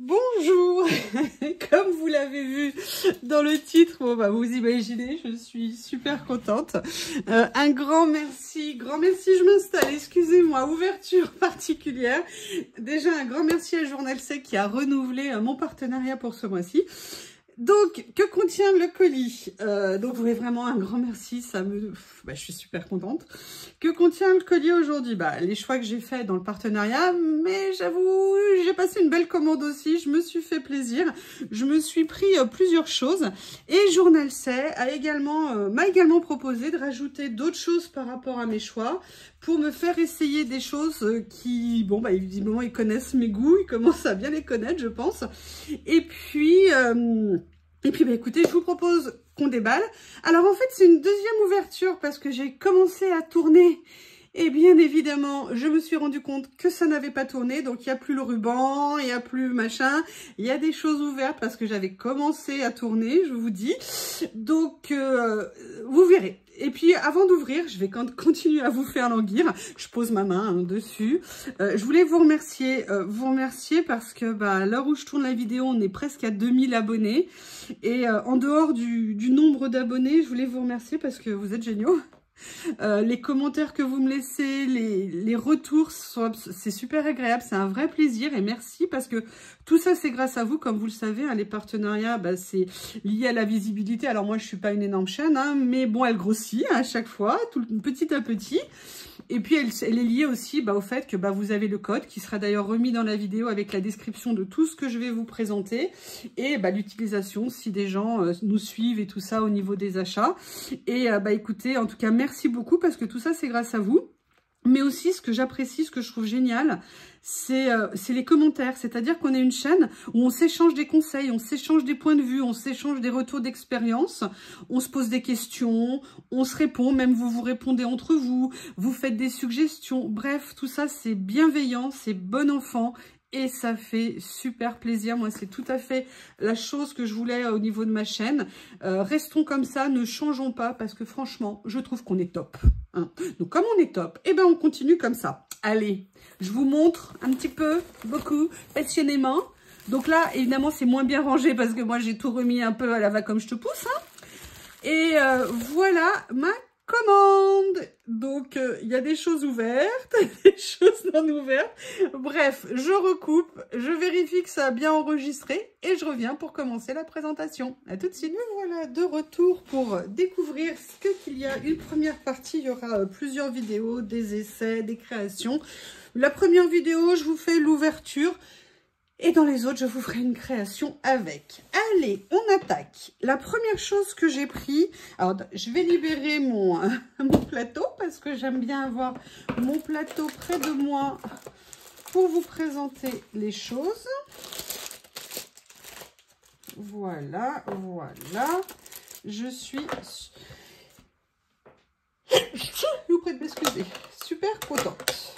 Bonjour. Comme vous l'avez vu dans le titre, bon, bah, vous imaginez, je suis super contente. Un grand merci, je m'installe, excusez-moi, ouverture particulière. Déjà un grand merci à Journal Sec qui a renouvelé mon partenariat pour ce mois-ci. Donc, que contient le colis? Donc, oui, vraiment un grand merci, je suis super contente. Que contient le colis aujourd'hui? Les choix que j'ai faits dans le partenariat, mais j'avoue, j'ai passé une belle commande aussi, je me suis fait plaisir. Je me suis pris plusieurs choses et Journal Sec m'a également proposé de rajouter d'autres choses par rapport à mes choix pour me faire essayer des choses qui, évidemment, ils connaissent mes goûts, ils commencent à bien les connaître, je pense. Et puis, écoutez, je vous propose qu'on déballe. Alors, en fait, c'est une deuxième ouverture parce que j'ai commencé à tourner. Et bien évidemment, je me suis rendu compte que ça n'avait pas tourné. Donc, il n'y a plus le ruban, il n'y a plus machin. Il y a des choses ouvertes parce que j'avais commencé à tourner, je vous dis. Donc, vous verrez. Et puis, avant d'ouvrir, je vais continuer à vous faire languir. Je pose ma main dessus. Je voulais vous remercier parce que à l'heure où je tourne la vidéo, on est presque à 2000 abonnés. Et en dehors du nombre d'abonnés, je voulais vous remercier parce que vous êtes géniaux. Les commentaires que vous me laissez, les retours, c'est super agréable, c'est un vrai plaisir et merci parce que tout ça c'est grâce à vous, comme vous le savez, hein, les partenariats c'est lié à la visibilité. Alors moi je suis pas une énorme chaîne, hein, mais bon elle grossit à chaque fois, petit à petit. Et puis elle est liée aussi au fait que vous avez le code qui sera d'ailleurs remis dans la vidéo avec la description de tout ce que je vais vous présenter et l'utilisation si des gens nous suivent et tout ça au niveau des achats. Et écoutez, en tout cas merci beaucoup parce que tout ça c'est grâce à vous. Mais aussi, ce que j'apprécie, ce que je trouve génial, c'est les commentaires. C'est-à-dire qu'on est une chaîne où on s'échange des conseils, on s'échange des points de vue, on s'échange des retours d'expérience, on se pose des questions, on se répond, même vous répondez entre vous, vous faites des suggestions. Bref, tout ça, c'est bienveillant, c'est bon enfant. Et ça fait super plaisir. Moi, c'est tout à fait la chose que je voulais au niveau de ma chaîne. Restons comme ça, ne changeons pas parce que franchement, je trouve qu'on est top. Hein. Donc, comme on est top, on continue comme ça. Allez, je vous montre un petit peu, beaucoup, passionnément. Donc là, évidemment, c'est moins bien rangé parce que moi, j'ai tout remis un peu à la va comme je te pousse. Hein. Et voilà ma commande. Donc, il y a des choses ouvertes, des choses non ouvertes. Bref, je recoupe, je vérifie que ça a bien enregistré et je reviens pour commencer la présentation. À tout de suite. Me voilà de retour pour découvrir ce qu'il y a. Une première partie, il y aura plusieurs vidéos, des essais, des créations. La première vidéo, je vous fais l'ouverture. Et dans les autres, je vous ferai une création avec. Allez, on attaque. La première chose que j'ai pris... Alors, je vais libérer mon plateau parce que j'aime bien avoir mon plateau près de moi pour vous présenter les choses. Voilà, voilà. Je suis... Je vous prie de m'excuser. Super contente.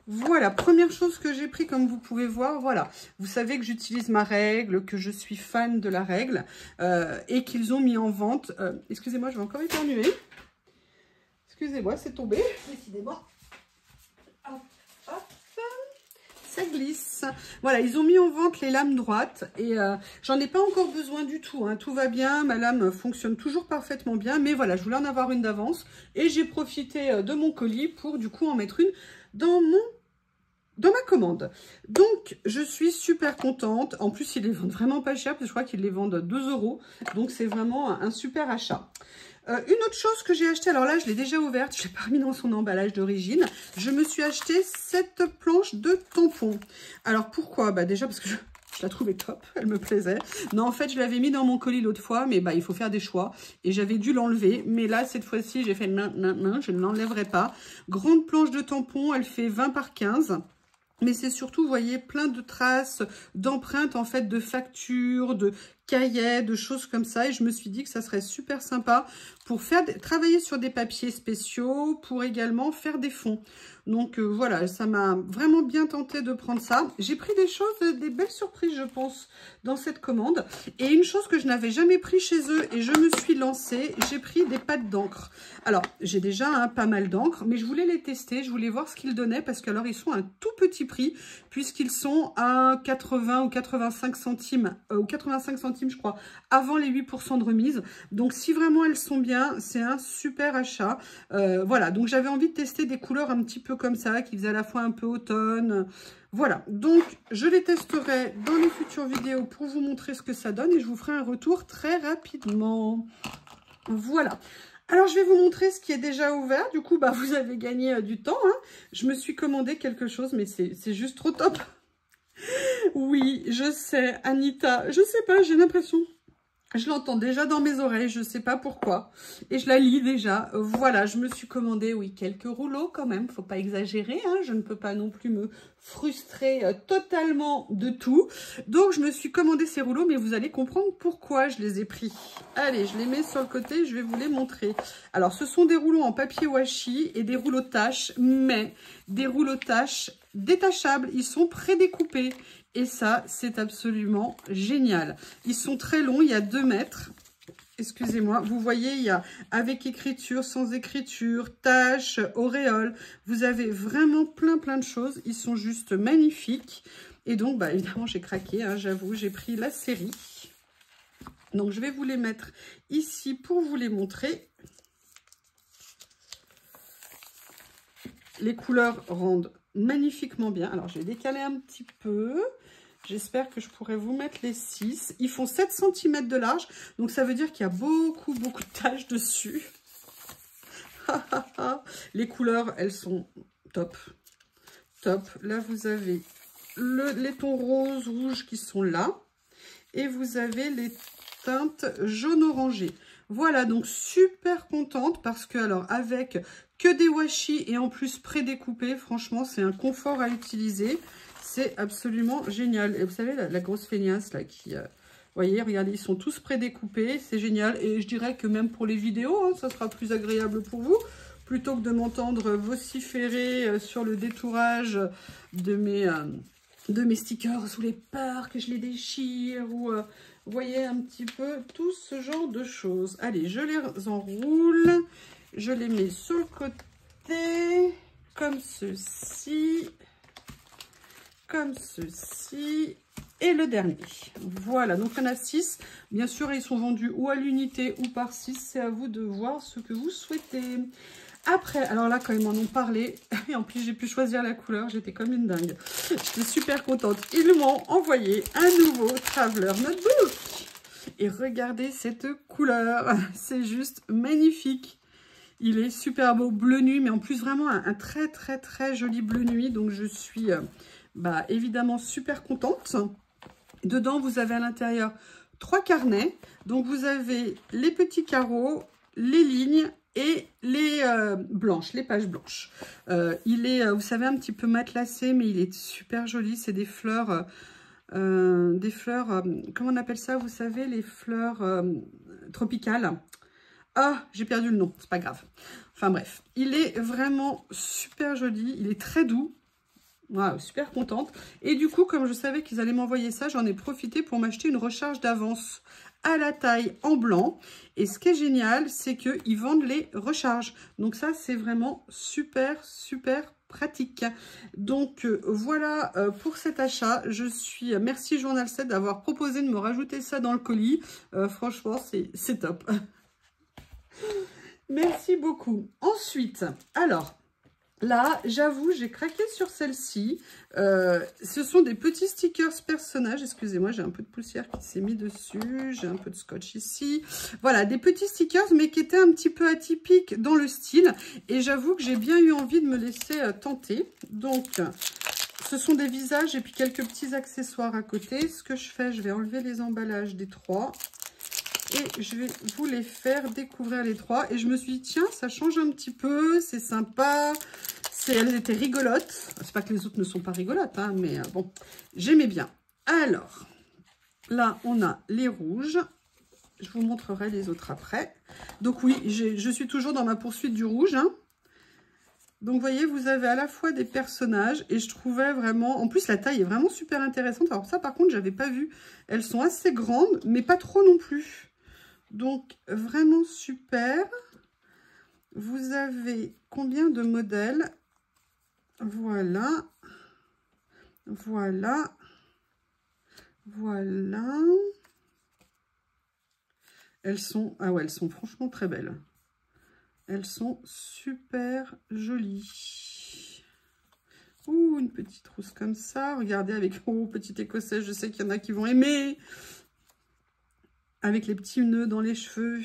Voilà, première chose que j'ai pris, comme vous pouvez voir, voilà. Vous savez que j'utilise ma règle, que je suis fan de la règle, et qu'ils ont mis en vente... excusez-moi, je vais encore éternuer. Excusez-moi, c'est tombé. Décidément. Hop, hop. Ça glisse. Voilà, ils ont mis en vente les lames droites, et j'en ai pas encore besoin du tout. Hein. Tout va bien, ma lame fonctionne toujours parfaitement bien, mais voilà, je voulais en avoir une d'avance, et j'ai profité de mon colis pour, du coup, en mettre une dans ma commande. Donc, je suis super contente. En plus, ils les vendent vraiment pas cher, parce que je crois qu'ils les vendent 2 €. Donc, c'est vraiment un super achat. Une autre chose que j'ai acheté, alors là, je l'ai déjà ouverte, je l'ai pas mis dans son emballage d'origine. Je me suis acheté cette planche de tampons. Alors, pourquoi? Déjà, parce que je la trouvais top, elle me plaisait. Non, en fait, je l'avais mis dans mon colis l'autre fois, mais il faut faire des choix. Et j'avais dû l'enlever. Mais là, cette fois-ci, j'ai fait je ne l'enlèverai pas. Grande planche de tampons, elle fait 20 par 15. Mais c'est surtout, vous voyez, plein de traces, d'empreintes, en fait, de factures, de cahiers, de choses comme ça. Et je me suis dit que ça serait super sympa pour travailler sur des papiers spéciaux, pour également faire des fonds. Donc voilà, ça m'a vraiment bien tenté de prendre ça. J'ai pris des choses, des belles surprises, je pense, dans cette commande. Et une chose que je n'avais jamais pris chez eux et je me suis lancée, j'ai pris des pâtes d'encre. Alors, j'ai déjà pas mal d'encre, mais je voulais les tester, je voulais voir ce qu'ils donnaient parce qu'alors ils sont à un tout petit prix puisqu'ils sont à 80 ou 85 centimes, ou 85 centimes je crois, avant les 8% de remise. Donc si vraiment elles sont bien, c'est un super achat. Voilà, donc j'avais envie de tester des couleurs un petit peu comme ça, qui faisaient à la fois un peu automne. Voilà, donc je les testerai dans les futures vidéos pour vous montrer ce que ça donne et je vous ferai un retour très rapidement. Voilà. Alors, je vais vous montrer ce qui est déjà ouvert. Du coup, bah, vous avez gagné du temps, hein. Je me suis commandé quelque chose, mais c'est juste trop top. Oui, je sais, Anita. Je sais pas, j'ai l'impression... Je l'entends déjà dans mes oreilles, je ne sais pas pourquoi. Et je la lis déjà. Voilà, je me suis commandé, oui, quelques rouleaux quand même. Faut pas exagérer, hein. Je ne peux pas non plus me frustrer totalement de tout. Donc, je me suis commandé ces rouleaux, mais vous allez comprendre pourquoi je les ai pris. Allez, je les mets sur le côté, je vais vous les montrer. Alors, ce sont des rouleaux en papier washi et des rouleaux tâches, mais des rouleaux tâches détachables. Ils sont prédécoupés. Et ça, c'est absolument génial. Ils sont très longs, il y a 2 mètres. Excusez-moi, vous voyez, il y a avec écriture, sans écriture, tâches, auréoles. Vous avez vraiment plein de choses. Ils sont juste magnifiques. Et donc, bah, évidemment, j'ai craqué, hein, j'avoue, j'ai pris la série. Donc, je vais vous les mettre ici pour vous les montrer. Les couleurs rendent magnifiquement bien. Alors, je vais décaler un petit peu. J'espère que je pourrai vous mettre les 6. Ils font 7 cm de large. Donc, ça veut dire qu'il y a beaucoup de taches dessus. Les couleurs, elles sont top. Top. Là, vous avez les tons rose, rouge qui sont là. Et vous avez les teintes jaune-orangé. Voilà, donc super contente parce que, alors, avec que des washi et en plus prédécoupés, franchement, c'est un confort à utiliser. C'est absolument génial. Et vous savez, la grosse feignasse, là, qui... voyez, regardez, ils sont tous prédécoupés. C'est génial. Et je dirais que même pour les vidéos, hein, ça sera plus agréable pour vous. Plutôt que de m'entendre vociférer sur le détourage de mes stickers ou les peurs que je les déchire ou... vous voyez un petit peu tout ce genre de choses. Allez, je les enroule. Je les mets sur le côté. Comme ceci. Comme ceci. Et le dernier. Voilà, donc il y en a 6. Bien sûr, ils sont vendus ou à l'unité ou par 6. C'est à vous de voir ce que vous souhaitez. Après, alors là, quand ils m'en ont parlé, et en plus j'ai pu choisir la couleur, j'étais comme une dingue. J'étais super contente. Ils m'ont envoyé un nouveau Traveler Notebook. Et regardez cette couleur, c'est juste magnifique. Il est super beau, bleu nuit, mais en plus vraiment un très joli bleu nuit. Donc je suis évidemment super contente. Dedans, vous avez à l'intérieur 3 carnets. Donc vous avez les petits carreaux, les lignes et les blanches, les pages blanches. Il est, vous savez, un petit peu matelassé, mais il est super joli. C'est des fleurs... comment on appelle ça, vous savez, les fleurs tropicales. Ah, j'ai perdu le nom, c'est pas grave. Enfin bref, il est vraiment super joli, il est très doux. Wow, super contente. Et du coup, comme je savais qu'ils allaient m'envoyer ça, j'en ai profité pour m'acheter une recharge d'avance à la taille en blanc. Et ce qui est génial, c'est qu'ils vendent les recharges. Donc ça, c'est vraiment super pratique. Donc voilà pour cet achat. Je suis... Merci Journal 7 d'avoir proposé de me rajouter ça dans le colis. Franchement, c'est top. Merci beaucoup. Ensuite, alors... Là, j'avoue, j'ai craqué sur celle-ci. Ce sont des petits stickers personnages. Excusez-moi, j'ai un peu de poussière qui s'est mis dessus. J'ai un peu de scotch ici. Voilà, des petits stickers, mais qui étaient un petit peu atypiques dans le style. Et j'avoue que j'ai bien eu envie de me laisser tenter. Donc, ce sont des visages et puis quelques petits accessoires à côté. Ce que je fais, je vais enlever les emballages des 3. Et je vais vous les faire découvrir les 3. Et je me suis dit, tiens, ça change un petit peu, c'est sympa. Elles étaient rigolotes. C'est pas que les autres ne sont pas rigolotes, hein, mais bon, j'aimais bien. Alors, là, on a les rouges. Je vous montrerai les autres après. Donc oui, je suis toujours dans ma poursuite du rouge, hein. Donc, vous voyez, vous avez à la fois des personnages et je trouvais vraiment... En plus, la taille est vraiment super intéressante. Alors ça, par contre, je n'avais pas vu. Elles sont assez grandes, mais pas trop non plus. Donc, vraiment super. Vous avez combien de modèles? Voilà. Voilà. Voilà. Elles sont... Ah ouais, elles sont franchement très belles. Elles sont super jolies. Ouh, une petite rousse comme ça. Regardez avec... Oh, petite écossaise, je sais qu'il y en a qui vont aimer. Avec les petits nœuds dans les cheveux.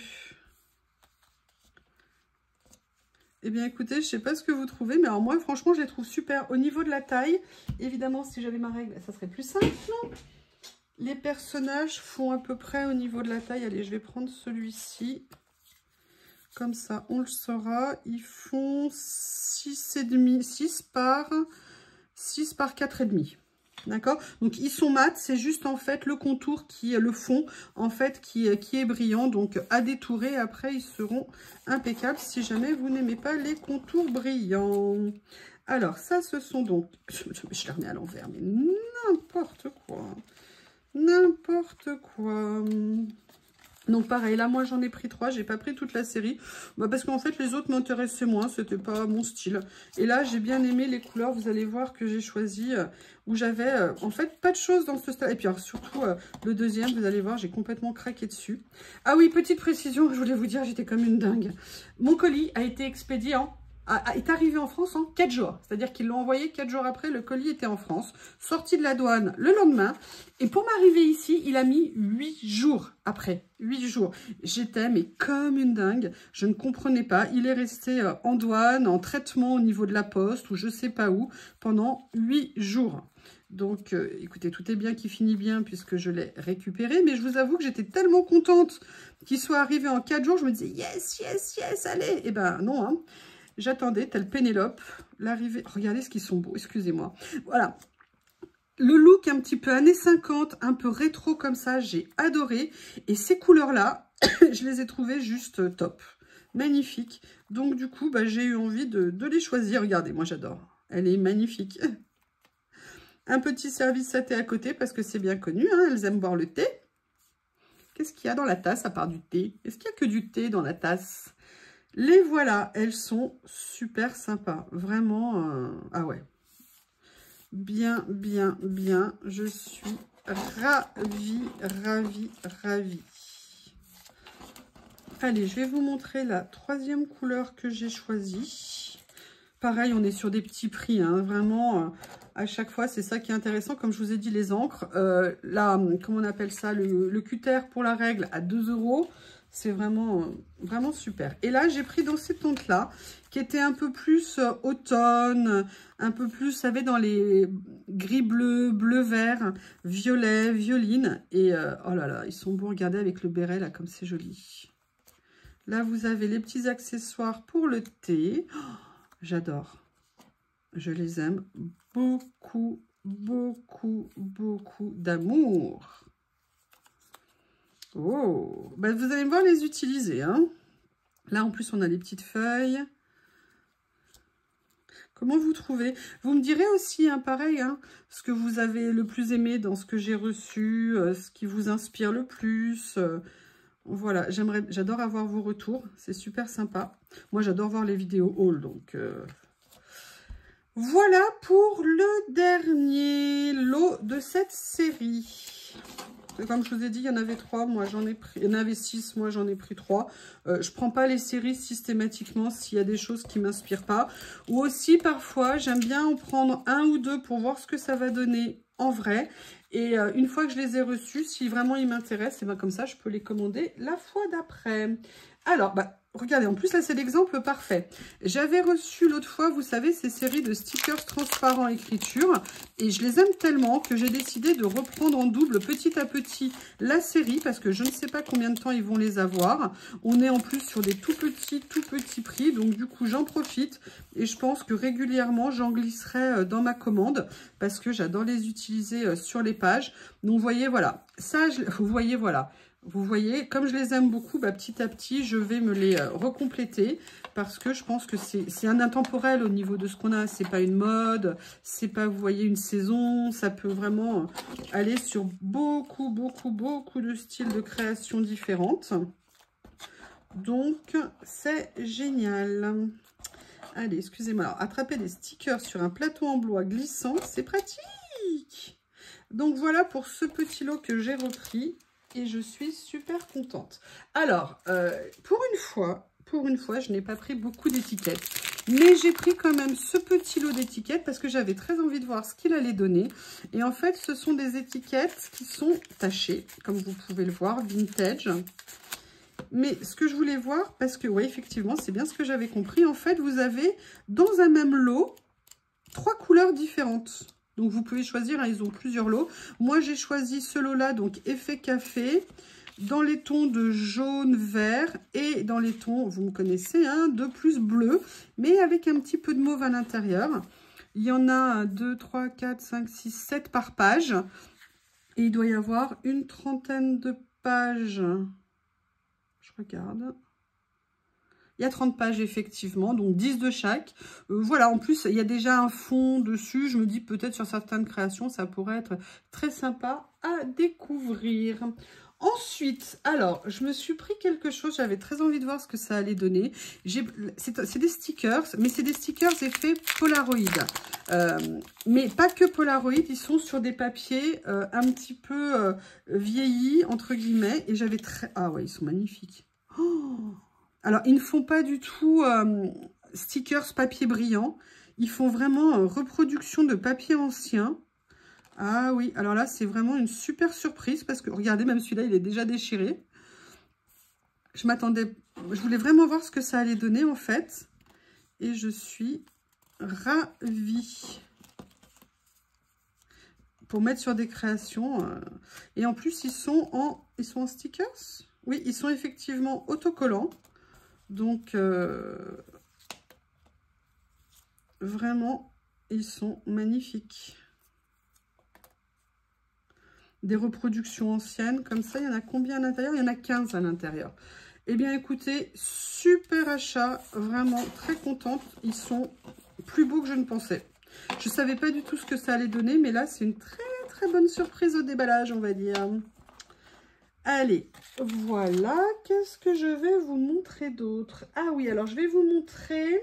Eh bien, écoutez, je ne sais pas ce que vous trouvez, mais alors moi, franchement, je les trouve super. Au niveau de la taille, évidemment, si j'avais ma règle, ça serait plus simple, non? Les personnages font à peu près au niveau de la taille. Allez, je vais prendre celui-ci. Comme ça, on le saura. Ils font 6,5, 6 par 4,5. D'accord? Donc, ils sont mat. C'est juste, en fait, le contour qui est le fond, en fait, qui est brillant. Donc, à détourer. Après, ils seront impeccables si jamais vous n'aimez pas les contours brillants. Alors, ça, ce sont donc... Je les remets à l'envers, mais n'importe quoi. N'importe quoi. Donc pareil, là moi j'en ai pris 3, j'ai pas pris toute la série, parce qu'en fait les autres m'intéressaient moins, c'était pas mon style. Et là j'ai bien aimé les couleurs, vous allez voir que j'ai choisi, où j'avais en fait pas de choses dans ce style. Et puis alors, surtout le deuxième, vous allez voir, j'ai complètement craqué dessus. Ah oui, petite précision, je voulais vous dire, j'étais comme une dingue. Mon colis a été expédié est arrivé en France en 4 jours. C'est-à-dire qu'ils l'ont envoyé 4 jours après, le colis était en France, sorti de la douane le lendemain. Et pour m'arriver ici, il a mis 8 jours après. 8 jours. J'étais mais comme une dingue. Je ne comprenais pas. Il est resté en douane, en traitement au niveau de la poste ou je sais pas où, pendant 8 jours. Donc, écoutez, tout est bien qui finit bien puisque je l'ai récupéré. Mais je vous avoue que j'étais tellement contente qu'il soit arrivé en 4 jours. Je me disais, yes, yes, yes, allez. Eh ben non, hein. J'attendais, tel Pénélope, l'arrivée. Regardez ce qu'ils sont beaux, excusez-moi. Voilà. Le look un petit peu années 50, un peu rétro comme ça, j'ai adoré. Et ces couleurs-là, je les ai trouvées juste top. Magnifiques. Donc du coup, j'ai eu envie de les choisir. Regardez, moi j'adore. Elle est magnifique. Un petit service à thé à côté parce que c'est bien connu, hein, elles aiment boire le thé. Qu'est-ce qu'il y a dans la tasse à part du thé? Est-ce qu'il n'y a que du thé dans la tasse? Les voilà, elles sont super sympas. Vraiment, ah ouais. Bien, bien, bien. Je suis ravie, ravie, ravie. Allez, je vais vous montrer la troisième couleur que j'ai choisie. Pareil, on est sur des petits prix, hein, vraiment, à chaque fois, c'est ça qui est intéressant. Comme je vous ai dit, les encres, là, comment on appelle ça, le cutter pour la règle à 2 €. C'est vraiment, vraiment super. Et là, j'ai pris dans ces teintes-là, qui étaient un peu plus automne, un peu plus, vous savez, dans les gris bleu, bleu vert, violet, violine. Et oh là là, ils sont beaux, regardez avec le béret, là, comme c'est joli. Là, vous avez les petits accessoires pour le thé. Oh, j'adore. Je les aime beaucoup, beaucoup, beaucoup d'amour. Oh, vous allez me voir les utiliser, hein. Là, en plus, on a les petites feuilles. Comment vous trouvez? Vous me direz aussi, hein, pareil, hein, ce que vous avez le plus aimé dans ce que j'ai reçu, ce qui vous inspire le plus. Voilà, j'adore avoir vos retours. C'est super sympa. Moi, j'adore voir les vidéos haul, donc... Voilà pour le dernier lot de cette série. Comme je vous ai dit, il y en avait 3, moi j'en ai pris, il y en avait 6, moi j'en ai pris 3. Je prends pas les séries systématiquement s'il y a des choses qui m'inspirent pas. Ou aussi parfois, j'aime bien en prendre 1 ou 2 pour voir ce que ça va donner en vrai. Et une fois que je les ai reçus, si vraiment ils m'intéressent, et comme ça je peux les commander la fois d'après. Alors, regardez, en plus là c'est l'exemple parfait. J'avais reçu l'autre fois, vous savez, ces séries de stickers transparents écriture et je les aime tellement que j'ai décidé de reprendre en double petit à petit la série parce que je ne sais pas combien de temps ils vont les avoir. On est en plus sur des tout petits prix, donc du coup j'en profite et je pense que régulièrement j'en glisserai dans ma commande parce que j'adore les utiliser sur les pages. Donc vous voyez, voilà, ça, vous voyez, voilà. Vous voyez, comme je les aime beaucoup, bah, petit à petit, je vais me les recompléter parce que je pense que c'est un intemporel au niveau de ce qu'on a. C'est pas une mode, c'est pas, vous voyez, une saison. Ça peut vraiment aller sur beaucoup de styles de création différentes. Donc, c'est génial. Allez, excusez-moi. Alors, attraper des stickers sur un plateau en bois glissant, c'est pratique. Donc, voilà pour ce petit lot que j'ai repris. Et je suis super contente. Alors, pour une fois, je n'ai pas pris beaucoup d'étiquettes. Mais j'ai pris quand même ce petit lot d'étiquettes parce que j'avais très envie de voir ce qu'il allait donner. Et en fait, ce sont des étiquettes qui sont tachées, comme vous pouvez le voir, vintage. Mais ce que je voulais voir, parce que, oui, effectivement, c'est bien ce que j'avais compris. En fait, vous avez dans un même lot 3 couleurs différentes. Donc, vous pouvez choisir, hein, ils ont plusieurs lots. Moi, j'ai choisi ce lot-là, donc effet café, dans les tons de jaune, vert et dans les tons, vous me connaissez, hein, de plus bleu, mais avec un petit peu de mauve à l'intérieur. Il y en a 2, 3, 4, 5, 6, 7 par page. Et il doit y avoir une trentaine de pages. Je regarde. Il y a 30 pages, effectivement, donc 10 de chaque. Voilà, en plus, il y a déjà un fond dessus. Je me dis peut-être sur certaines créations, ça pourrait être très sympa à découvrir. Ensuite, alors, je me suis pris quelque chose. J'avais très envie de voir ce que ça allait donner. C'est des stickers, mais c'est des stickers effet Polaroid. Mais pas que Polaroid, ils sont sur des papiers un petit peu vieillis, entre guillemets. Et j'avais très... Ah ouais, ils sont magnifiques. Oh, alors, ils ne font pas du tout stickers papier brillant. Ils font vraiment reproduction de papier ancien. Ah oui, alors là, c'est vraiment une super surprise parce que, regardez, même celui-là, il est déjà déchiré. Je voulais vraiment voir ce que ça allait donner, en fait. Et je suis ravie. Pour mettre sur des créations. Et en plus, ils sont en stickers. Oui, ils sont effectivement autocollants. Donc, vraiment, ils sont magnifiques. Des reproductions anciennes, comme ça, il y en a combien à l'intérieur? Il y en a 15 à l'intérieur. Eh bien, écoutez, super achat, vraiment très contente. Ils sont plus beaux que je ne pensais. Je ne savais pas du tout ce que ça allait donner, mais là, c'est une très bonne surprise au déballage, on va dire. Allez, voilà, qu'est-ce que je vais vous montrer d'autre? Ah oui, alors je vais vous montrer,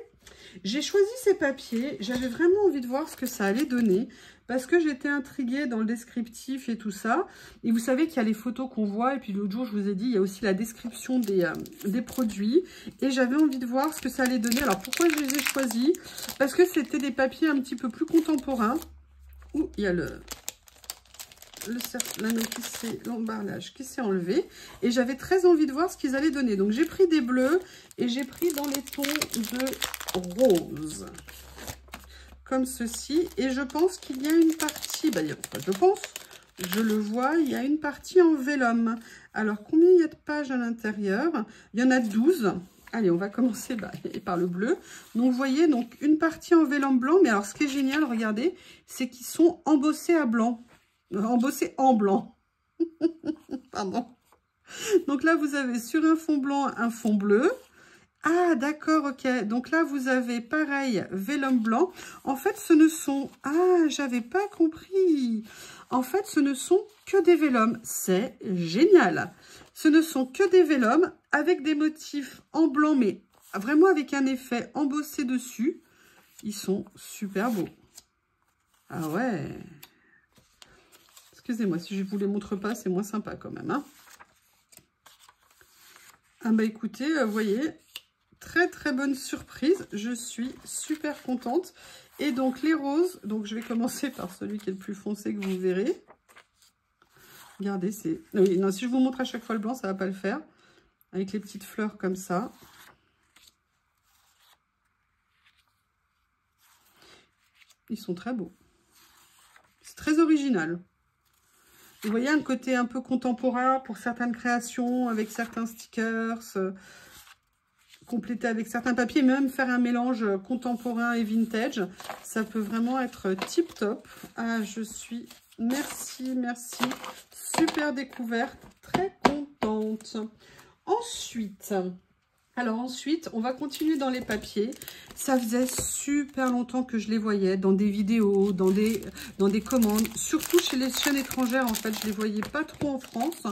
j'ai choisi ces papiers, j'avais vraiment envie de voir ce que ça allait donner, parce que j'étais intriguée dans le descriptif et tout ça, et vous savez qu'il y a les photos qu'on voit, et puis l'autre jour je vous ai dit, il y a aussi la description des produits, et j'avais envie de voir ce que ça allait donner. Alors pourquoi je les ai choisis? Parce que c'était des papiers un petit peu plus contemporains, où il y a l'anneau qui s'est, l'emballage qui s'est enlevé, et j'avais très envie de voir ce qu'ils allaient donner. Donc j'ai pris des bleus et j'ai pris dans les tons de rose comme ceci, et je pense qu'il y a une partie, je le vois, il y a une partie en vélum. Alors combien il y a de pages à l'intérieur? Il y en a 12. Allez, on va commencer par le bleu. Donc, vous voyez, donc une partie en vélum blanc, mais alors ce qui est génial, regardez, c'est qu'ils sont embossés à blanc. Embossé en blanc. Pardon. Donc là, vous avez sur un fond blanc, un fond bleu. Ah, d'accord, ok. Donc là, vous avez pareil, vélum blanc. En fait, ce ne sont... Ah, j'avais pas compris. En fait, ce ne sont que des vélums. C'est génial. Ce ne sont que des vélums avec des motifs en blanc, mais vraiment avec un effet embossé dessus. Ils sont super beaux. Ah ouais. Excusez-moi, si je ne vous les montre pas, c'est moins sympa quand même. Hein. Ah bah écoutez, vous voyez, très bonne surprise. Je suis super contente. Et donc les roses, donc je vais commencer par celui qui est le plus foncé que vous verrez. Regardez, c'est... Oui, non, si je vous montre à chaque fois le blanc, ça ne va pas le faire. Avec les petites fleurs comme ça. Ils sont très beaux. C'est très original. Vous voyez un côté un peu contemporain pour certaines créations, avec certains stickers, compléter avec certains papiers, même faire un mélange contemporain et vintage. Ça peut vraiment être tip top. Ah, je suis... Merci, merci. Super découverte. Très contente. Ensuite... Alors ensuite, on va continuer dans les papiers. Ça faisait super longtemps que je les voyais dans des vidéos, dans des commandes. Surtout chez les chaînes étrangères, en fait, je les voyais pas trop en France.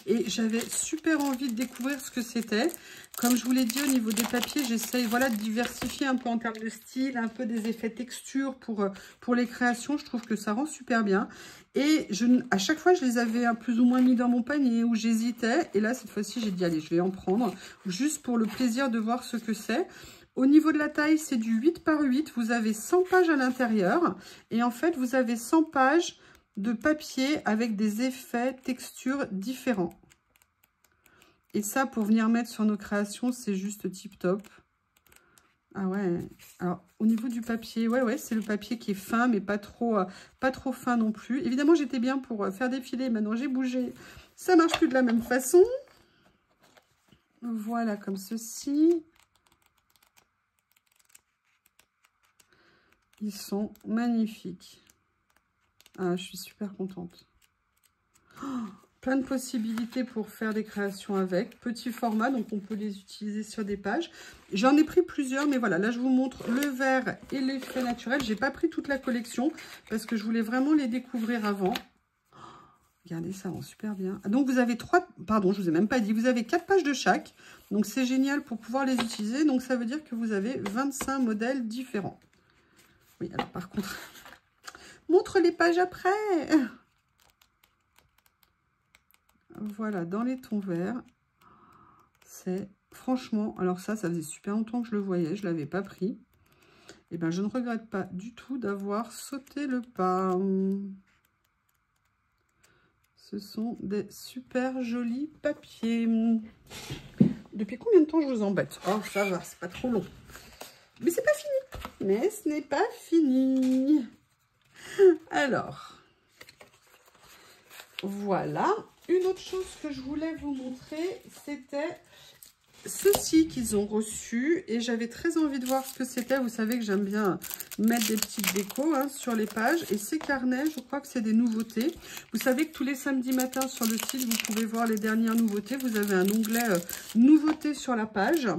Et j'avais super envie de découvrir ce que c'était. Comme je vous l'ai dit, au niveau des papiers, j'essaye voilà, de diversifier un peu en termes de style, un peu des effets texture pour les créations. Je trouve que ça rend super bien. Et à chaque fois, je les avais plus ou moins mis dans mon panier où j'hésitais. Et là, cette fois-ci, j'ai dit, allez, je vais en prendre juste pour le plaisir de voir ce que c'est. Au niveau de la taille, c'est du 8 par 8. Vous avez 100 pages à l'intérieur. Et en fait, vous avez 100 pages de papier avec des effets, textures différents. Et ça, pour venir mettre sur nos créations, c'est juste tip top. Ah ouais, alors au niveau du papier, ouais, c'est le papier qui est fin, mais pas trop fin non plus. Évidemment, j'étais bien pour faire défiler, maintenant j'ai bougé. Ça marche plus de la même façon. Voilà, comme ceci. Ils sont magnifiques. Ah, je suis super contente. Oh, plein de possibilités pour faire des créations avec. Petit format, donc on peut les utiliser sur des pages. J'en ai pris plusieurs, mais voilà, là je vous montre le vert et l'effet naturel. J'ai pas pris toute la collection parce que je voulais vraiment les découvrir avant. Oh, regardez, ça rend super bien. Donc vous avez 3, pardon, je vous ai même pas dit, vous avez 4 pages de chaque. Donc c'est génial pour pouvoir les utiliser. Donc ça veut dire que vous avez 25 modèles différents. Oui, alors par contre, montre les pages après. Voilà, dans les tons verts, c'est franchement, alors ça faisait super longtemps que je le voyais, je ne l'avais pas pris. Et bien, je ne regrette pas du tout d'avoir sauté le pas. Ce sont des super jolis papiers. Depuis combien de temps je vous embête? Oh, ça va, c'est pas trop long. Mais c'est pas fini. Mais ce n'est pas fini. Alors, voilà. Une autre chose que je voulais vous montrer, c'était ceci qu'ils ont reçu. Et j'avais très envie de voir ce que c'était. Vous savez que j'aime bien mettre des petites décos sur les pages. Et ces carnets, je crois que c'est des nouveautés. Vous savez que tous les samedis matins sur le site, vous pouvez voir les dernières nouveautés. Vous avez un onglet nouveautés sur la page.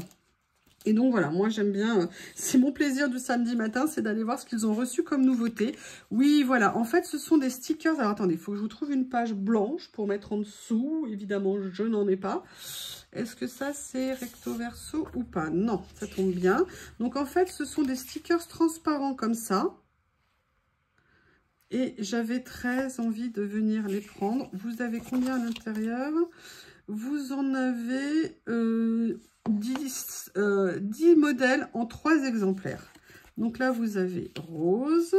Et donc voilà, moi j'aime bien, c'est mon plaisir du samedi matin, c'est d'aller voir ce qu'ils ont reçu comme nouveauté. Oui, voilà, en fait ce sont des stickers. Alors attendez, il faut que je vous trouve une page blanche pour mettre en dessous. Évidemment, je n'en ai pas. Est-ce que ça c'est recto verso ou pas? Non, ça tombe bien. Donc en fait, ce sont des stickers transparents comme ça. Et j'avais très envie de venir les prendre. Vous avez combien à l'intérieur? Vous en avez 10 modèles en 3 exemplaires. Donc là, vous avez rose.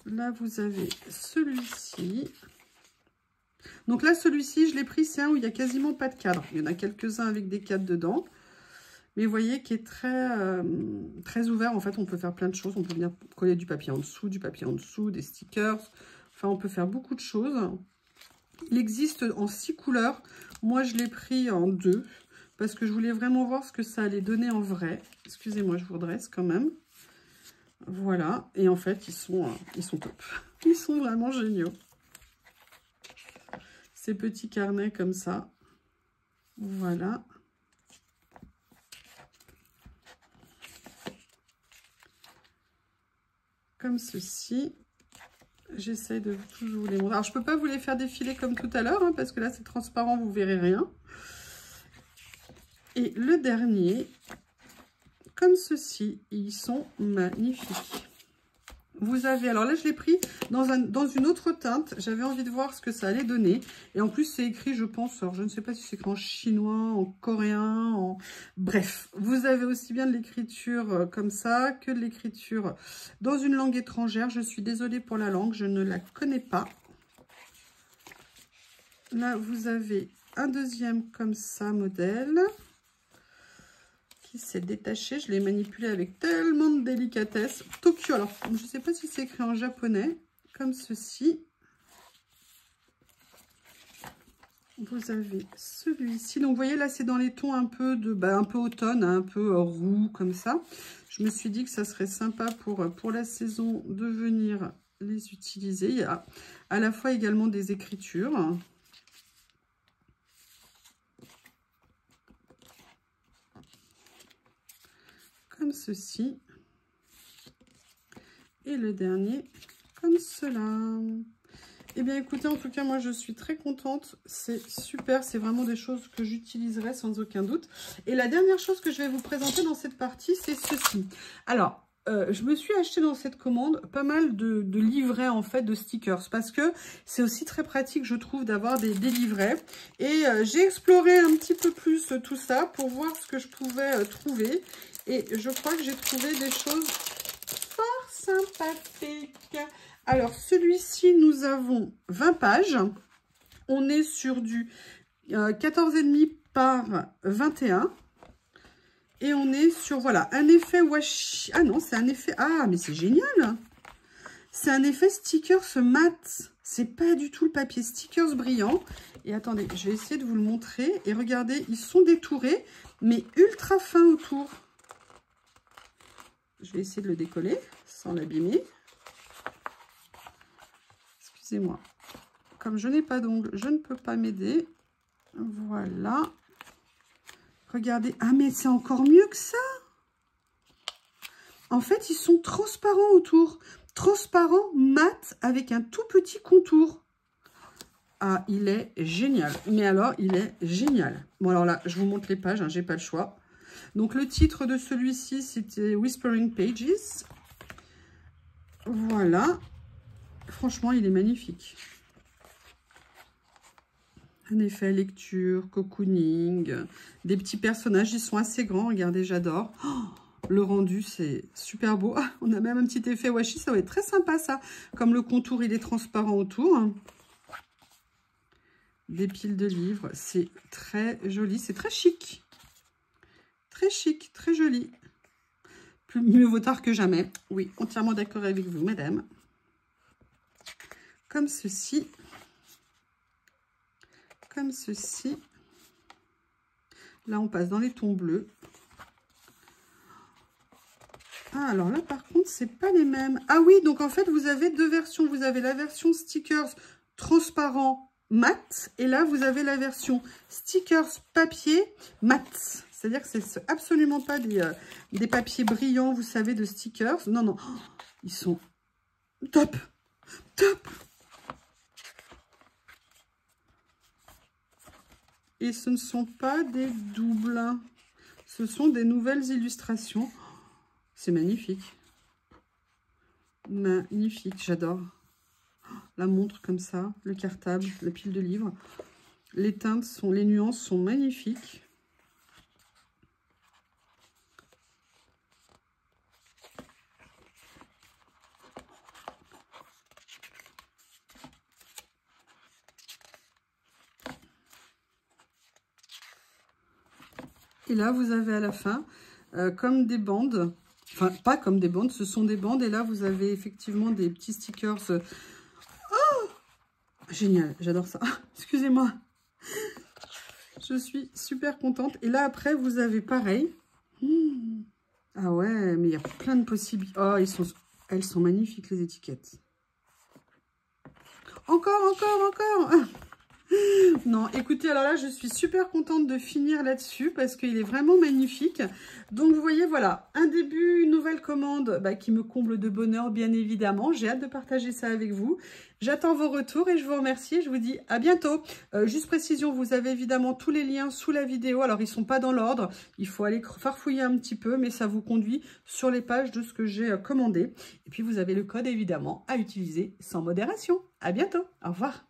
Là, vous avez celui-ci. Donc là, celui-ci, je l'ai pris, c'est un où il n'y a quasiment pas de cadre. Il y en a quelques-uns avec des cadres dedans. Mais vous voyez qu'il est très ouvert. En fait, on peut faire plein de choses. On peut venir coller du papier en dessous, des stickers. Enfin, on peut faire beaucoup de choses. Il existe en 6 couleurs. Moi, je l'ai pris en 2 parce que je voulais vraiment voir ce que ça allait donner en vrai. Excusez-moi, je vous redresse quand même. Voilà. Et en fait, ils sont top. Ils sont vraiment géniaux. Ces petits carnets comme ça. Voilà. Comme ceci. J'essaie de tous vous les montrer. Alors, je ne peux pas vous les faire défiler comme tout à l'heure, parce que là, c'est transparent, vous ne verrez rien. Et le dernier, comme ceci, ils sont magnifiques. Vous avez, alors là, je l'ai pris dans une autre teinte. J'avais envie de voir ce que ça allait donner. Et en plus, c'est écrit, je pense, alors je ne sais pas si c'est écrit en chinois, en coréen, bref. Vous avez aussi bien de l'écriture comme ça que de l'écriture dans une langue étrangère. Je suis désolée pour la langue, je ne la connais pas. Là, vous avez un deuxième comme ça, modèle, qui s'est détaché. Je l'ai manipulé avec tellement de délicatesse. Tokyo, alors je ne sais pas si c'est écrit en japonais, comme ceci. Vous avez celui-ci. Donc, vous voyez, là, c'est dans les tons un peu un peu automne, un peu roux, comme ça. Je me suis dit que ça serait sympa pour la saison de venir les utiliser. Il y a à la fois également des écritures. Comme ceci. Et le dernier, comme cela. Eh bien, écoutez, en tout cas, moi, je suis très contente. C'est super. C'est vraiment des choses que j'utiliserai sans aucun doute. Et la dernière chose que je vais vous présenter dans cette partie, c'est ceci. Alors, je me suis acheté dans cette commande pas mal de livrets, en fait, de stickers. Parce que c'est aussi très pratique, je trouve, d'avoir des livrets. Et j'ai exploré un petit peu plus tout ça pour voir ce que je pouvais trouver. Et je crois que j'ai trouvé des choses fort sympathiques. Alors, celui-ci, nous avons 20 pages. On est sur du 14,5 par 21. Et on est sur, voilà, un effet washi. Ah non, c'est un effet... Ah, mais c'est génial. C'est un effet stickers mat. C'est pas du tout le papier stickers brillant. Et attendez, je vais essayer de vous le montrer. Et regardez, ils sont détourés, mais ultra fins autour. Je vais essayer de le décoller sans l'abîmer. Excusez-moi. Comme je n'ai pas d'ongles, je ne peux pas m'aider. Voilà. Regardez. Ah, mais c'est encore mieux que ça. En fait, ils sont transparents autour. Transparent, mat, avec un tout petit contour. Ah, il est génial. Mais alors, il est génial. Bon, alors là, je vous montre les pages, hein, j'ai pas le choix. Donc, le titre de celui-ci, c'était Whispering Pages. Voilà. Franchement, il est magnifique. Un effet lecture, cocooning, des petits personnages, ils sont assez grands, regardez, j'adore. Oh, le rendu, c'est super beau. Ah, on a même un petit effet washi, ça va être très sympa ça. Comme le contour, il est transparent autour. Des piles de livres, c'est très joli, c'est très chic. Très chic, très joli. Mieux vaut tard que jamais. Oui, entièrement d'accord avec vous, madame. Comme ceci. Comme ceci. Là, on passe dans les tons bleus. Ah, alors là, par contre, c'est pas les mêmes. Ah oui, donc en fait, vous avez deux versions. Vous avez la version stickers transparent mat. Et là, vous avez la version stickers papier mat. C'est-à-dire que c'est absolument pas des papiers brillants, vous savez, de stickers. Non, non. Oh, ils sont top. Top. Et ce ne sont pas des doubles. Ce sont des nouvelles illustrations. C'est magnifique. Magnifique, j'adore. La montre comme ça, le cartable, la pile de livres. Les teintes sont, les nuances sont magnifiques. Et là, vous avez à la fin, comme des bandes, enfin, pas comme des bandes, ce sont des bandes. Et là, vous avez effectivement des petits stickers. Oh, génial, j'adore ça. Excusez-moi. Je suis super contente. Et là, après, vous avez pareil. Ah ouais, mais il y a plein de possibilités. Oh, elles sont magnifiques, les étiquettes. Encore. Non, écoutez, alors là, je suis super contente de finir là-dessus parce qu'il est vraiment magnifique. Donc, vous voyez, voilà, un début, une nouvelle commande qui me comble de bonheur, bien évidemment. J'ai hâte de partager ça avec vous. J'attends vos retours et je vous remercie et je vous dis à bientôt. Juste précision, vous avez évidemment tous les liens sous la vidéo. Alors, ils ne sont pas dans l'ordre. Il faut aller farfouiller un petit peu, mais ça vous conduit sur les pages de ce que j'ai commandé. Et puis, vous avez le code, évidemment, à utiliser sans modération. À bientôt. Au revoir.